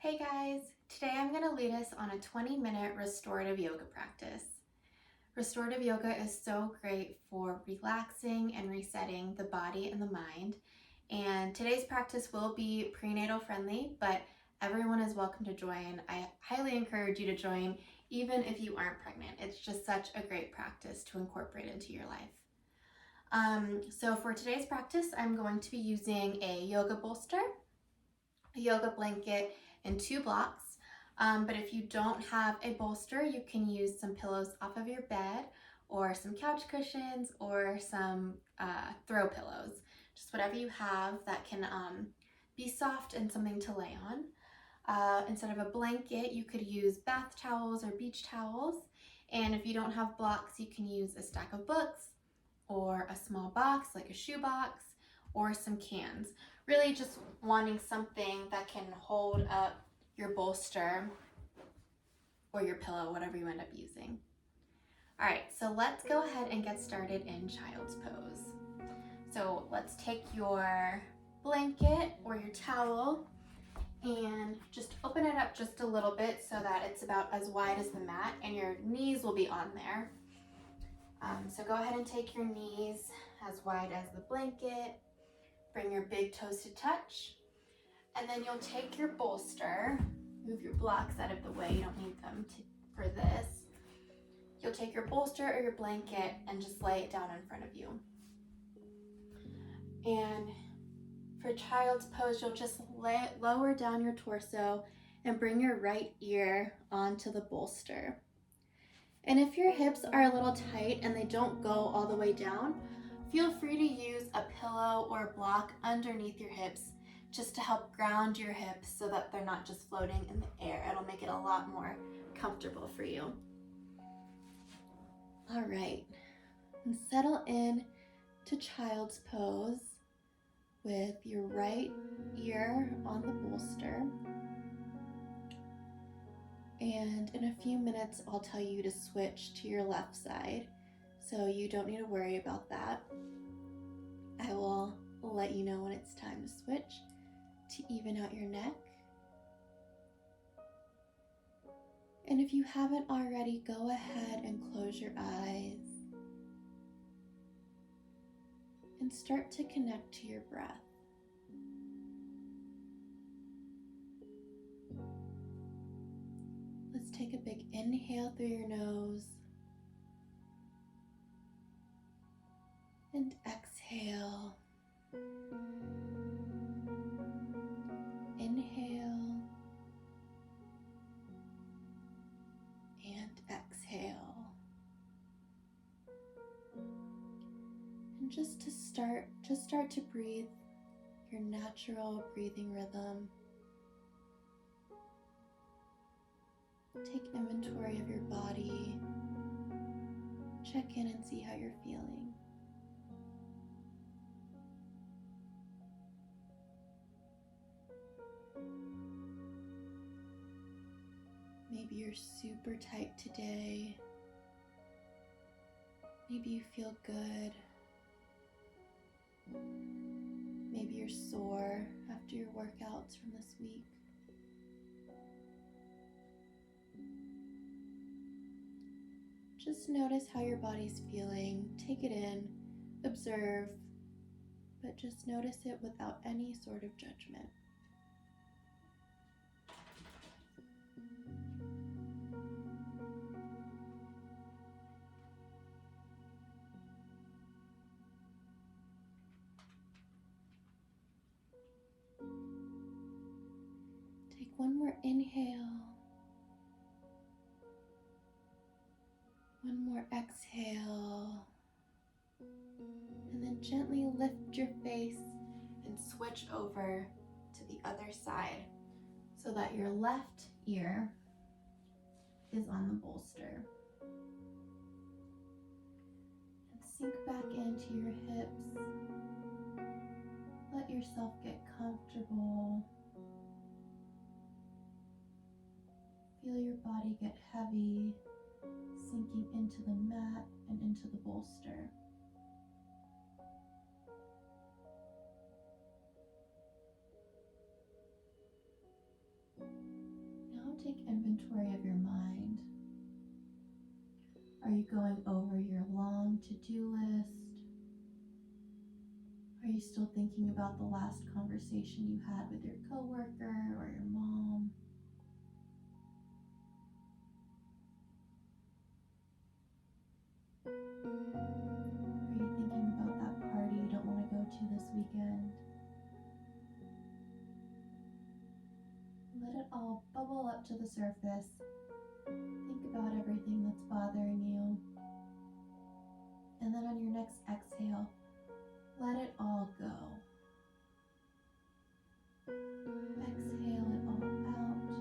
Hey guys, today I'm going to lead us on a 20-minute restorative yoga practice. Restorative yoga is so great for relaxing and resetting the body and the mind. And today's practice will be prenatal friendly, but everyone is welcome to join. I highly encourage you to join even if you aren't pregnant. It's just such a great practice to incorporate into your life. So for today's practice, I'm going to be using a yoga bolster, a yoga blanket, and 2 blocks. But if you don't have a bolster, you can use some pillows off of your bed or some couch cushions or some throw pillows. Just whatever you have that can be soft and something to lay on. Instead of a blanket, you could use bath towels or beach towels. And if you don't have blocks, you can use a stack of books or a small box like a shoe box or some cans. Really just wanting something that can hold up your bolster or your pillow, whatever you end up using. All right, so let's go ahead and get started in child's pose. So let's take your blanket or your towel and just open it up just a little bit so that it's about as wide as the mat and your knees will be on there. So go ahead and take your knees as wide as the blanket. Bring your big toes to touch. And then you'll take your bolster, move your blocks out of the way, you don't need them for this. You'll take your bolster or your blanket and just lay it down in front of you. And for child's pose, you'll just lower down your torso and bring your right ear onto the bolster. And if your hips are a little tight and they don't go all the way down, feel free to use a pillow or a block underneath your hips just to help ground your hips so that they're not just floating in the air. It'll make it a lot more comfortable for you. All right, and settle in to child's pose with your right ear on the bolster. And in a few minutes, I'll tell you to switch to your left side, so you don't need to worry about that. I will let you know when it's time to switch to even out your neck. And if you haven't already, go ahead and close your eyes and start to connect to your breath. Let's take a big inhale through your nose and exhale. Inhale and exhale. And just start to breathe your natural breathing rhythm. Take inventory of your body. Check in and see how you're feeling. Maybe you're super tight today. Maybe you feel good. Maybe you're sore after your workouts from this week. Just notice how your body's feeling. Take it in, observe, but just notice it without any sort of judgment. Take one more inhale. One more exhale. And then gently lift your face and switch over to the other side so that your left ear is on the bolster. And sink back into your hips. Let yourself get comfortable. Feel your body get heavy, sinking into the mat and into the bolster. take inventory of your mind. Are you going over your long to-do list? Are you still thinking about the last conversation you had with your coworker or your mom? Are you thinking about that party you don't want to go to this weekend? Let it all bubble up to the surface. Think about everything that's bothering you. And then on your next exhale, let it all go. Exhale it all out.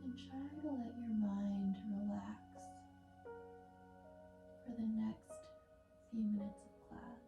And try to let your mind relax for the next few minutes of class.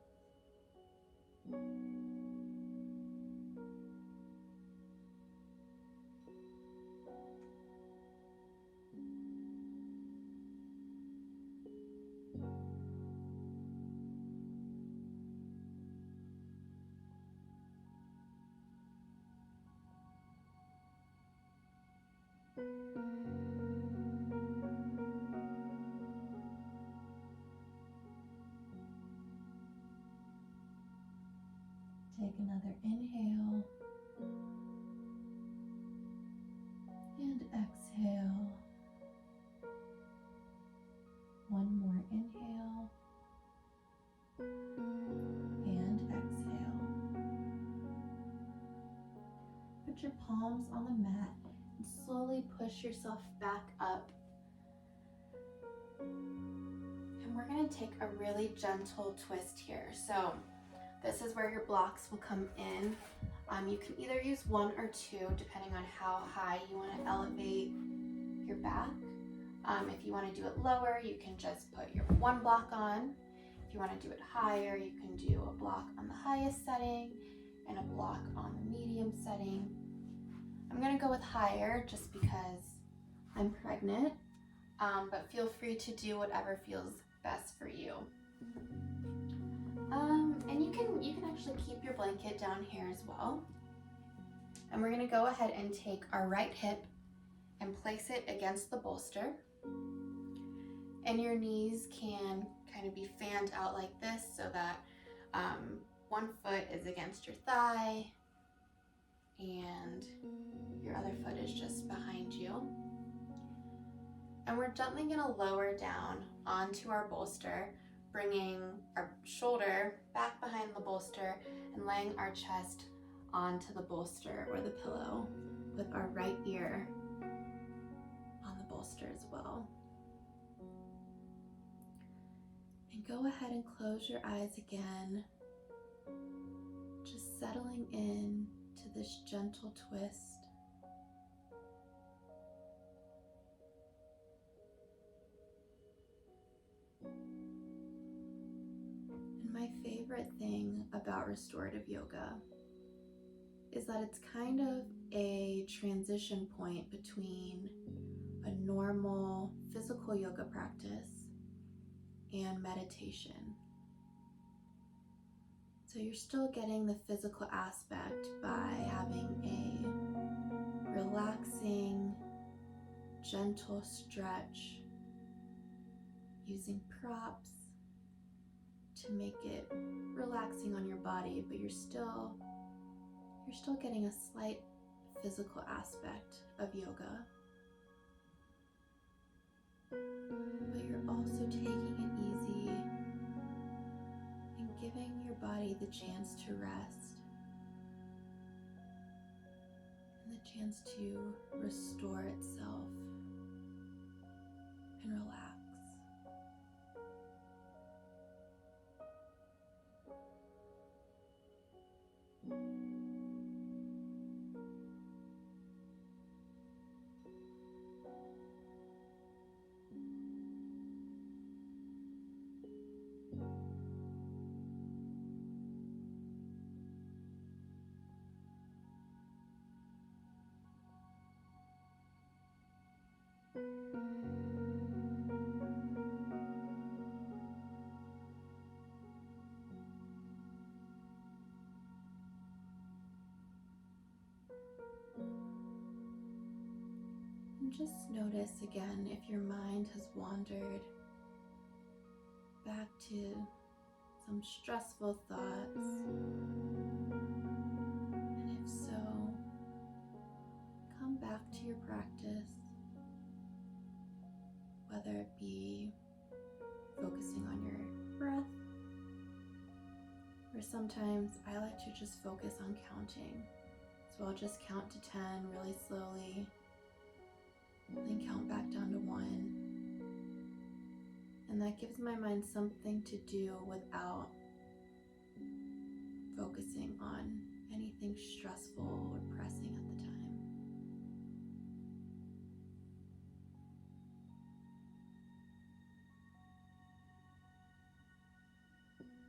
Take another inhale and exhale. One more inhale and exhale. Put your palms on the mat and slowly push yourself back up. And we're going to take a really gentle twist here. So this is where your blocks will come in. You can either use one or two depending on how high you want to elevate your back. If you want to do it lower, you can just put your one block on. If you want to do it higher, you can do a block on the highest setting and a block on the medium setting. I'm going to go with higher just because I'm pregnant, but feel free to do whatever feels best for you. And you can actually keep your blanket down here as well. And we're going to go ahead and take our right hip and place it against the bolster. And your knees can kind of be fanned out like this so that one foot is against your thigh and your other foot is just behind you. And we're gently going to lower down onto our bolster, bringing our shoulder back behind the bolster and laying our chest onto the bolster or the pillow with our right ear on the bolster as well. And go ahead and close your eyes again, just settling in to this gentle twist. And my favorite thing about restorative yoga is that it's kind of a transition point between a normal physical yoga practice and meditation. So you're still getting the physical aspect by having a relaxing, gentle stretch, using props to make it relaxing on your body, but you're still getting a slight physical aspect of yoga. But you're also taking it easy and giving your body the chance to rest and the chance to restore itself and relax. And just notice again if your mind has wandered back to some stressful thoughts. And if so, come back to your practice, whether it be focusing on your breath, or sometimes I like to just focus on counting. So I'll just count to 10 really slowly, then count back down to 1. And that gives my mind something to do without focusing on anything stressful or pressing at the time.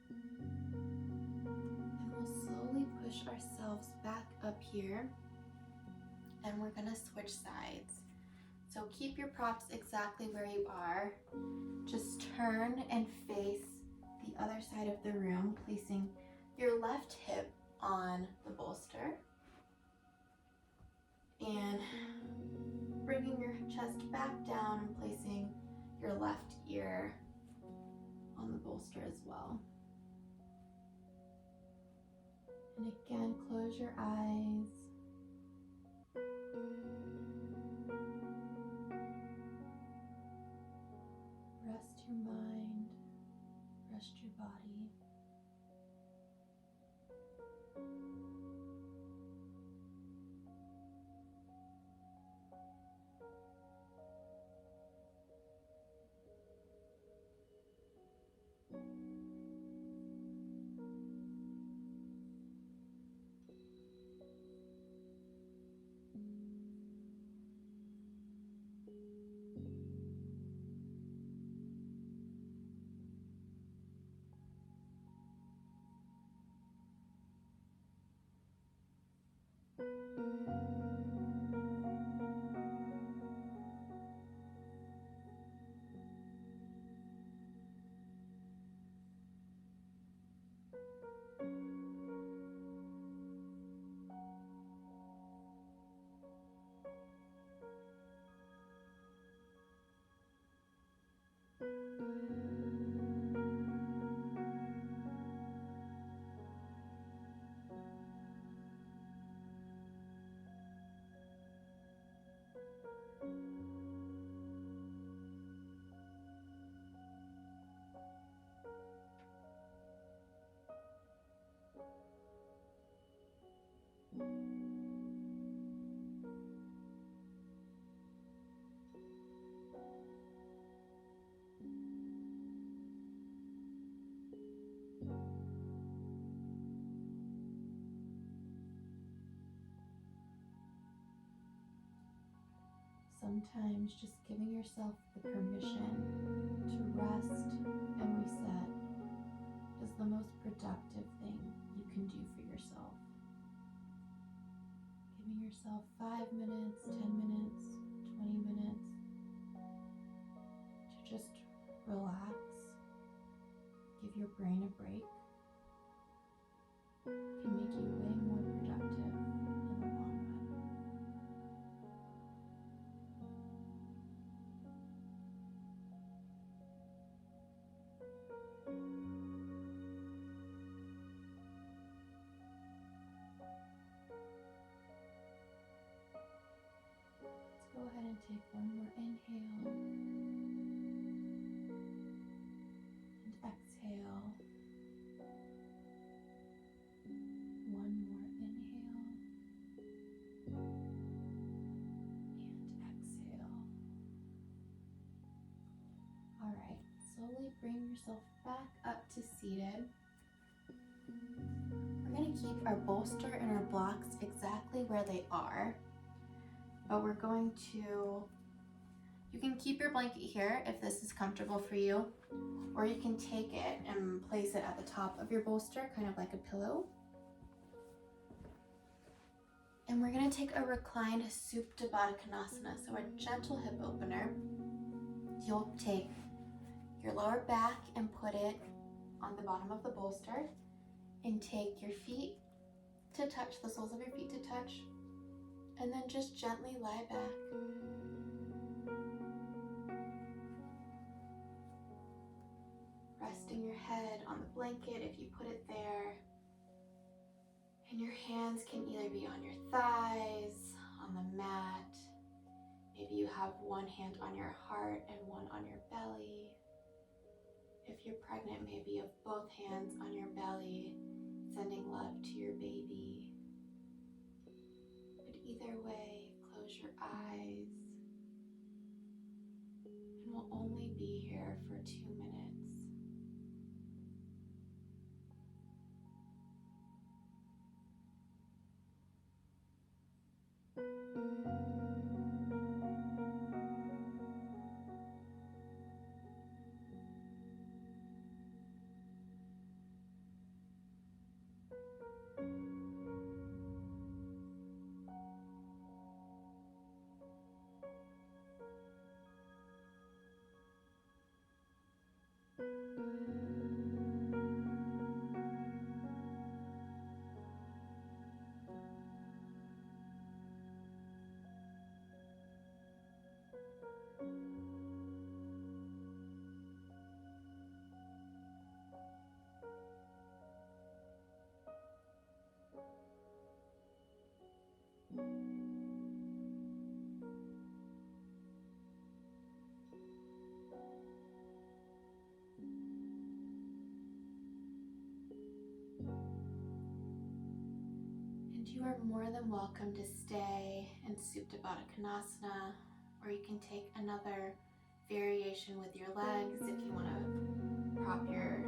And we'll slowly push ourselves back up here, and we're gonna switch sides. So keep your props exactly where you are. Just turn and face the other side of the room, placing your left hip on the bolster and bringing your chest back down and placing your left ear on the bolster as well. And again, close your eyes. Rest your mind, rest your body. Sometimes just giving yourself the permission to rest and reset is the most productive thing you can do for yourself. Giving yourself 5 minutes, 10 minutes, 20 minutes to just relax, give your brain a break, can make you way more productive in the long run. Let's go ahead and take one more inhale and exhale. One more inhale and exhale. All right, slowly bring yourself back up to seated. We're going to keep our bolster and our blocks exactly where they are, but we're going to, you can keep your blanket here if this is comfortable for you, or you can take it and place it at the top of your bolster, kind of like a pillow. And we're going to take a reclined Supta Baddha Konasana, so a gentle hip opener. You'll take your lower back and put it on the bottom of the bolster, and take your feet to touch, the soles of your feet to touch, and then just gently lie back head on the blanket if you put it there. And your hands can either be on your thighs, on the mat. Maybe you have one hand on your heart and one on your belly. If you're pregnant, maybe you have both hands on your belly, sending love to your baby. But either way, close your eyes. And we'll only be here for 2 minutes. And you are more than welcome to stay in Supta Baddha Konasana, or you can take another variation with your legs if you want to prop your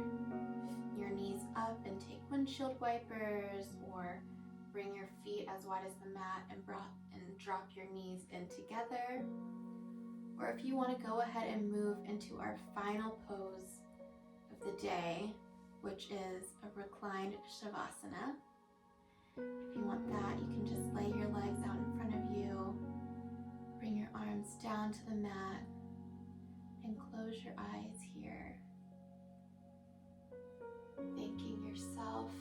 knees up and take windshield wipers, or bring your feet as wide as the mat and drop your knees in together. Or if you want to go ahead and move into our final pose of the day, which is a reclined savasana. If you want that, you can just lay your legs out in front of you, bring your arms down to the mat, and close your eyes here. Thanking yourself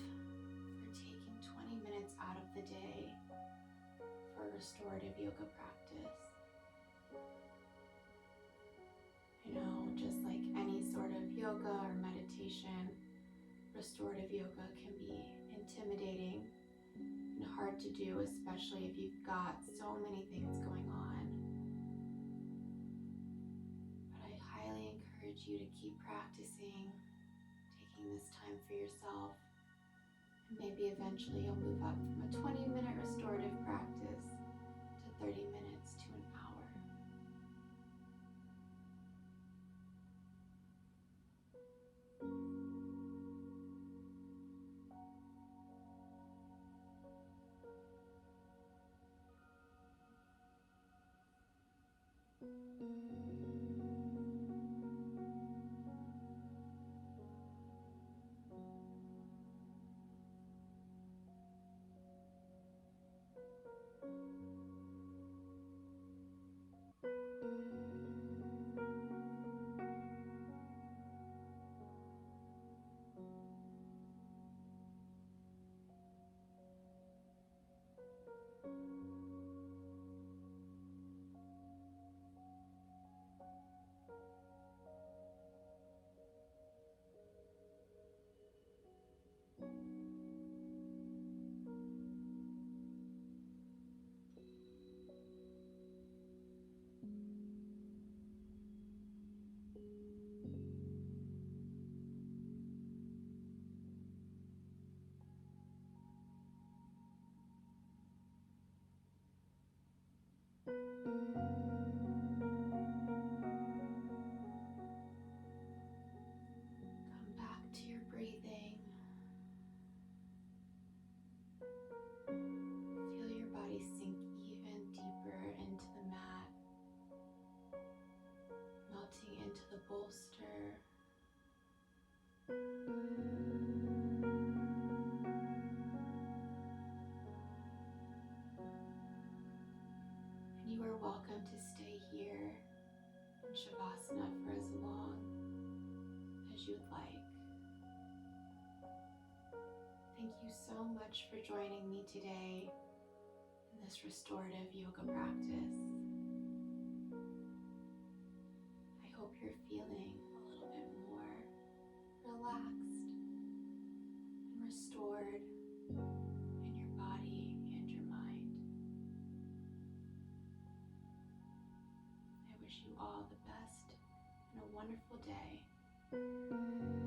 for taking 20 minutes out of the day for restorative yoga practice. I know, just like any sort of yoga or meditation, restorative yoga can be intimidating and hard to do, especially if you've got so many things going on. But I highly encourage you to keep practicing, taking this time for yourself, and maybe eventually you'll move up from a 20-minute restorative practice to 30 minutes to an hour. Come back to your breathing. Feel your body sink even deeper into the mat, melting into the bolster. And you are welcome to stay here in Shavasana for as long as you'd like. Thank you so much for joining me today in this restorative yoga practice. I hope you're feeling a little bit more relaxed restored in your body and your mind. I wish you all the best and a wonderful day.